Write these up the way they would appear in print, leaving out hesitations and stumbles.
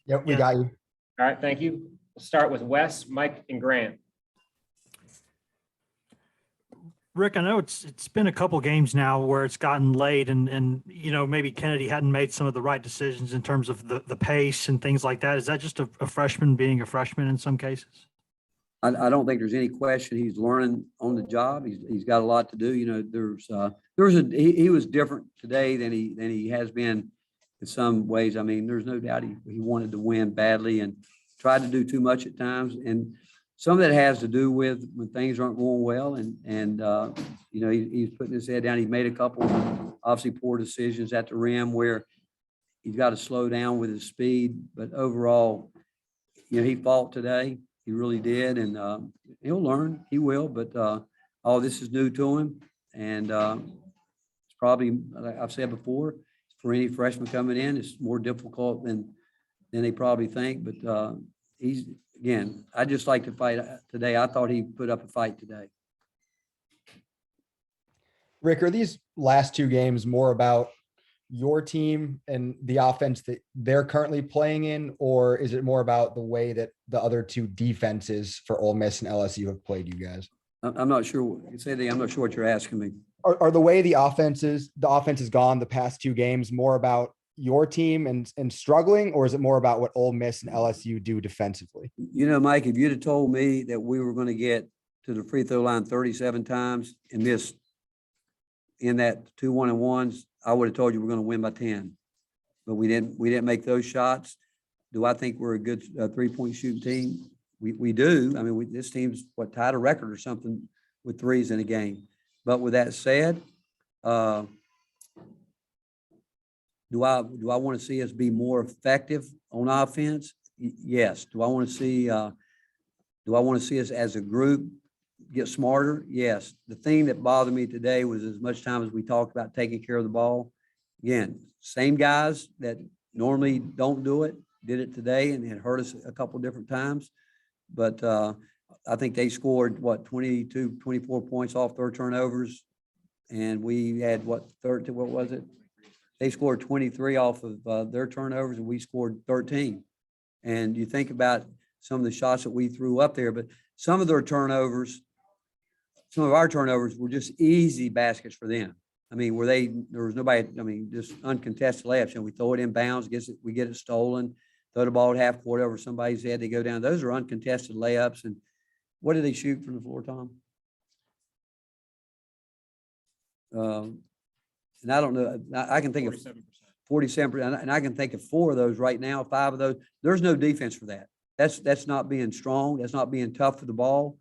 Yep, we got you. All right, thank you. We'll start with Wes, Mike, and Grant. Rick, I know it's been a couple games now where it's gotten late and maybe Kennedy hadn't made some of the right decisions in terms of the pace and things like that. Is that just a freshman being a freshman in some cases? I don't think there's any question he's learning on the job. He's got a lot to do. He was different today than he has been in some ways. I mean, there's no doubt he wanted to win badly and tried to do too much at times. And some of that has to do with when things aren't going well. And he's putting his head down. He made a couple obviously poor decisions at the rim where he's got to slow down with his speed. But overall, he fought today. He really did. And he'll learn. He will. But all this is new to him. And it's probably, like I've said before, for any freshman coming in, it's more difficult than they probably think. But I just like to fight today. I thought he put up a fight today. Rick, are these last two games more about your team and the offense that they're currently playing in, or is it more about the way that the other two defenses for Ole Miss and LSU have played you guys? I'm not sure. I'm not sure what you're asking me. Are the way the offense has gone the past two games more about your team and struggling, or is it more about what Ole Miss and LSU do defensively? Mike, if you'd have told me that we were going to get to the free throw line 37 times and miss in that 2 1-and-1s, I would have told you we're going to win by 10. But we didn't make those shots. Do I think we're a good 3-point shooting team? We do. I mean, this team's tied a record or something with threes in a game. But with that said, do I want to see us be more effective on offense? Yes. Do I want to see us as a group get smarter? Yes. The thing that bothered me today was as much time as we talked about taking care of the ball. Again, same guys that normally don't do it, did it today, and it hurt us a couple different times. But I think they scored 22, 24 points off their turnovers. And we had 30, what was it? They scored 23 off of their turnovers, and we scored 13. And you think about some of the shots that we threw up there, but some of our turnovers were just easy baskets for them. I mean, there was nobody, just uncontested layups. We throw it in bounds, we get it stolen, throw the ball at half court over somebody's head, they go down. Those are uncontested layups. And what do they shoot from the floor, Tom? And I don't know. I can think 47%. Of 47%, and I can think of 4 of those right now. 5 of those. There's no defense for that. That's not being strong. That's not being tough for the ball.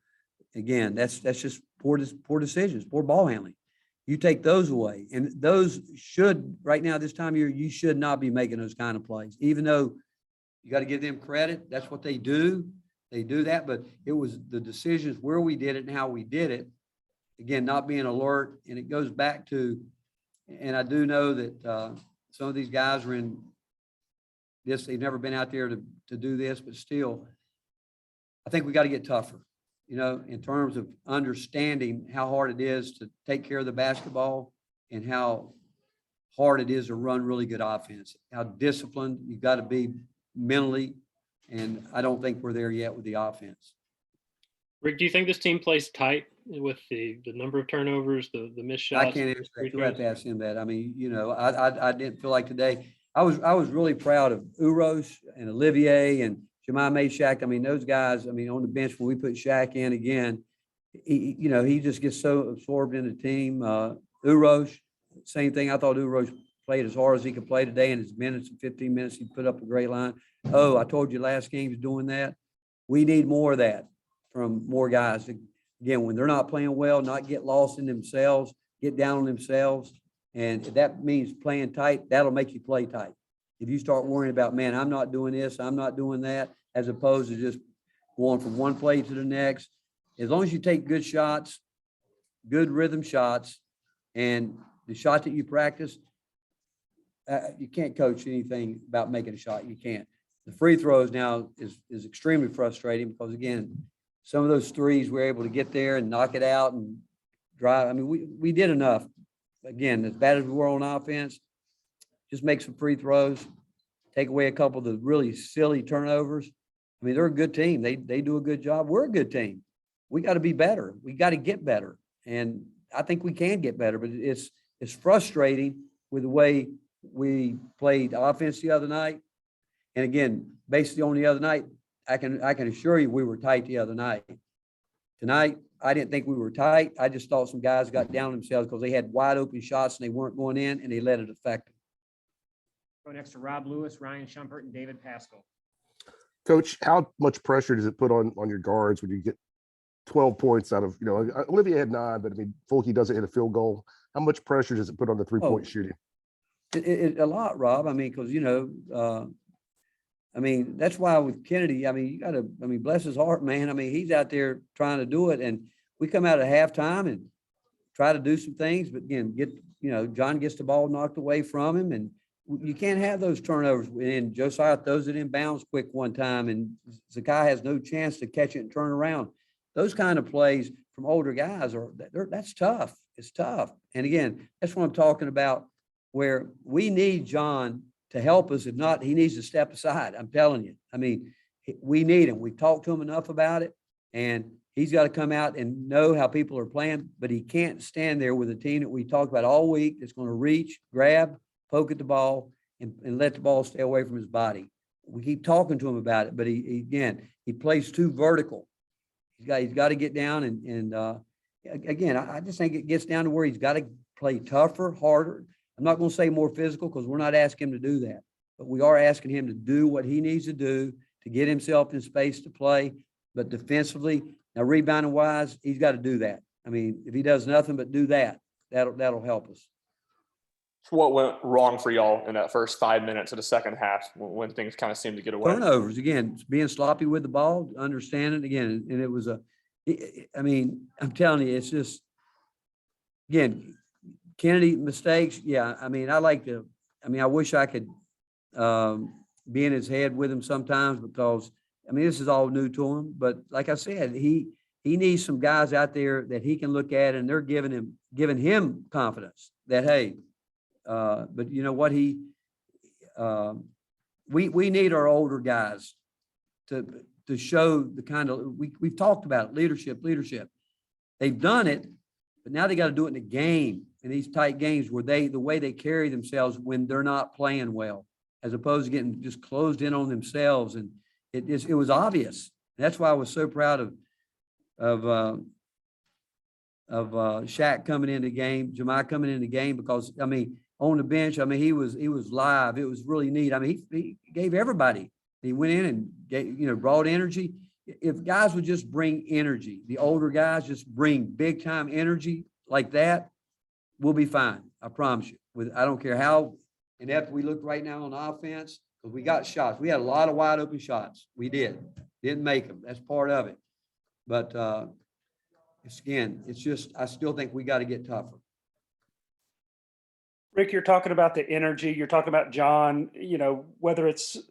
Again, that's just poor decisions, poor ball handling. You take those away, and those should right now this time of year you should not be making those kind of plays. Even though you got to give them credit, that's what they do. They do that, but it was the decisions where we did it and how we did it. Again, not being alert, and it goes back to. And I do know that some of these guys are in this, they've never been out there to do this, but still, I think we got to get tougher, in terms of understanding how hard it is to take care of the basketball and how hard it is to run really good offense, how disciplined you've got to be mentally. And I don't think we're there yet with the offense. Rick, do you think this team plays tight with the number of turnovers, the missed shots? I can't answer that. You have to ask him that. I mean, I didn't feel like today. I was really proud of Uros and Olivier and Jemai Shaq. I mean, those guys. I mean, on the bench when we put Shaq in again, he just gets so absorbed in the team. Uros, same thing. I thought Uros played as hard as he could play today. In his 15 minutes, he put up a great line. Oh, I told you last game he's doing that. We need more of that from more guys. Again, when they're not playing well, not get lost in themselves, get down on themselves. And if that means playing tight, that'll make you play tight. If you start worrying about, man, I'm not doing this, I'm not doing that, as opposed to just going from one play to the next. As long as you take good shots, good rhythm shots, and the shot that you practice, you can't coach anything about making a shot. You can't. The free throws now is extremely frustrating because, again, some of those threes we're able to get there and knock it out and drive. I mean, we did enough. Again, as bad as we were on offense, just make some free throws take away a couple of the really silly turnovers. I mean, they're a good team. They do a good job. We're a good team. We got to be better. We got to get better. And I think we can get better, but it's frustrating with the way we played offense the other night. And again, basically on the other night, I can assure you we were tight the other night. Tonight, I didn't think we were tight. I just thought some guys got down themselves because they had wide open shots and they weren't going in, and they let it affect them. Go next to Rob Lewis, Ryan Shumpert, and David Pascal. Coach, how much pressure does it put on your guards when you get 12 points out of, Olivier had 9, but I mean, Fulke doesn't hit a field goal. How much pressure does it put on the 3-point shooting? A lot, Rob. I mean, because, that's why with Kennedy, I mean, you got to, bless his heart, man. I mean, he's out there trying to do it. And we come out at halftime and try to do some things, but again, John gets the ball knocked away from him, and you can't have those turnovers. And Josiah throws it in bounds quick one time, and Zakai has no chance to catch it and turn around. Those kind of plays from older guys that's tough. It's tough. And again, that's what I'm talking about, where we need John to help us. If not, he needs to step aside. I'm telling you. I mean, we need him. We've talked to him enough about it, and he's got to come out and know how people are playing, but he can't stand there with a team that we talked about all week that's going to reach, grab, poke at the ball, and let the ball stay away from his body. We keep talking to him about it, but he plays too vertical. He's got to get down and again, I just think it gets down to where he's got to play tougher, harder. I'm not going to say more physical because we're not asking him to do that, but we are asking him to do what he needs to do to get himself in space to play. But defensively, now rebounding wise, he's got to do that. I mean, if he does nothing but do that, that'll help us. What went wrong for y'all in that first 5 minutes of the second half when things kind of seemed to get away? Turnovers, again, being sloppy with the ball, understanding again, and it was I'm telling you, it's just, again, Kennedy mistakes. Yeah, I wish I could be in his head with him sometimes because, this is all new to him. But like I said, he needs some guys out there that he can look at, and they're giving him confidence that, hey, but you know what, we need our older guys to show the kind of, we've talked about it, leadership. They've done it, but now they got to do it in a game, in these tight games where the way they carry themselves when they're not playing well, as opposed to getting just closed in on themselves. And it was obvious. That's why I was so proud of Shaq coming in the game, Jemai coming in the game, because on the bench, he was live. It was really neat. He gave everybody. He went in and brought energy. If guys would just bring energy, the older guys just bring big time energy like that, we'll be fine. I promise you. I don't care how inept we look right now on offense, because we got shots. We had a lot of wide open shots. We didn't make them. That's part of it. But it's just, I still think we got to get tougher. Rick, you're talking about the energy. You're talking about John, whether is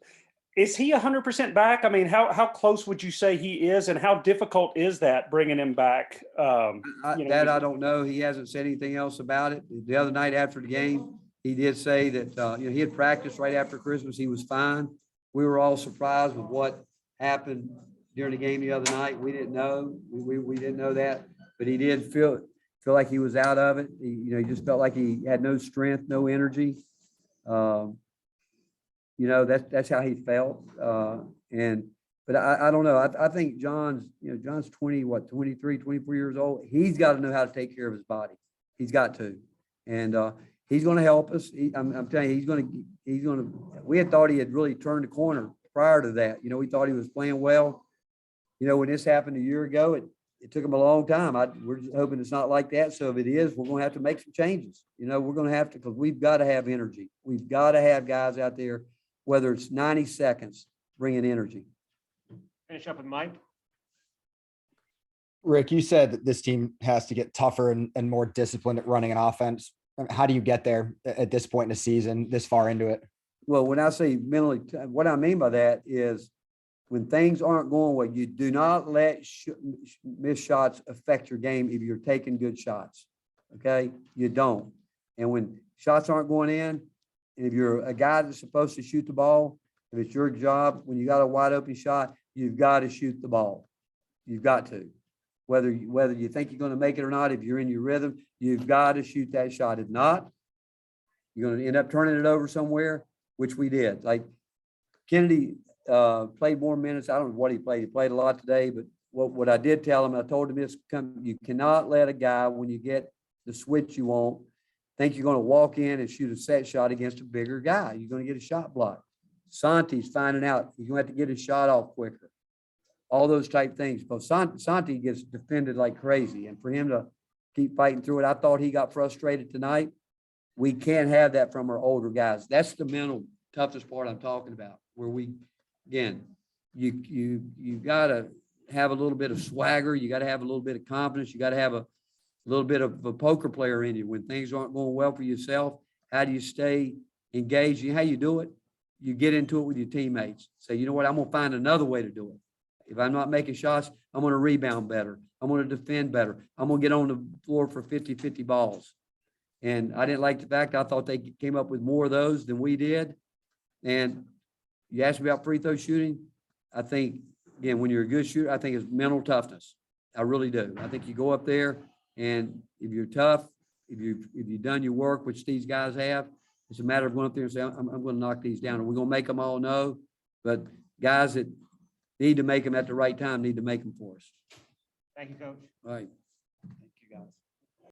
he 100% back? How close would you say he is, and how difficult is that bringing him back? I don't know. He hasn't said anything else about it. The other night after the game, he did say that, he had practiced right after Christmas. He was fine. We were all surprised with what happened during the game the other night. We didn't know. We didn't know that, but he did feel like he was out of it. He just felt like he had no strength, no energy. That's how he felt. But I don't know. I think John's 23, 24 years old. He's got to know how to take care of his body. He's got to. And he's going to help us. I'm telling you, he's going to, we had thought he had really turned the corner prior to that. We thought he was playing well. When this happened a year ago, it took him a long time. We're just hoping it's not like that. So if it is, we're going to have to make some changes. We're going to have to, because we've got to have energy. We've got to have guys out there, whether it's 90 seconds, bringing energy. Finish up with Mike. Rick, you said that this team has to get tougher and more disciplined at running an offense. How do you get there at this point in the season, this far into it? Well, when I say mentally, what I mean by that is when things aren't going well, you do not let missed shots affect your game if you're taking good shots. Okay? You don't. And when shots aren't going in, and if you're a guy that's supposed to shoot the ball, If it's your job, when you got a wide open shot, you've got to shoot the ball. You've got to. Whether you think you're going to make it or not, if you're in your rhythm, you've got to shoot that shot. If not, you're going to end up turning it over somewhere, which we did. Like Kennedy played more minutes. I don't know what he played. He played a lot today, but what I did tell him, I told him this, you cannot let a guy, when you get the switch you want, think you're going to walk in and shoot a set shot against a bigger guy. You're going to get a shot block. Santi's finding out he's going to have to get his shot off quicker. All those type things. But Santi gets defended like crazy. And for him to keep fighting through it, I thought he got frustrated tonight. We can't have that from our older guys. That's the mental toughest part I'm talking about, where you got to have a little bit of swagger. You got to have a little bit of confidence. You got to have a little bit of a poker player in you. When things aren't going well for yourself, how do you stay engaged? How you do it? You get into it with your teammates. Say, you know what? I'm going to find another way to do it. If I'm not making shots, I'm going to rebound better. I'm going to defend better. I'm going to get on the floor for 50-50 balls. And I didn't like the fact, I thought they came up with more of those than we did. And you asked me about free throw shooting. I think, again, when you're a good shooter, I think it's mental toughness. I really do. I think you go up there, and if you're tough, if you've done your work, which these guys have, it's a matter of going up there and saying, I'm going to knock these down. Are we going to make them all? No. But guys that need to make them at the right time need to make them for us. Thank you, Coach. All right. Thank you, guys.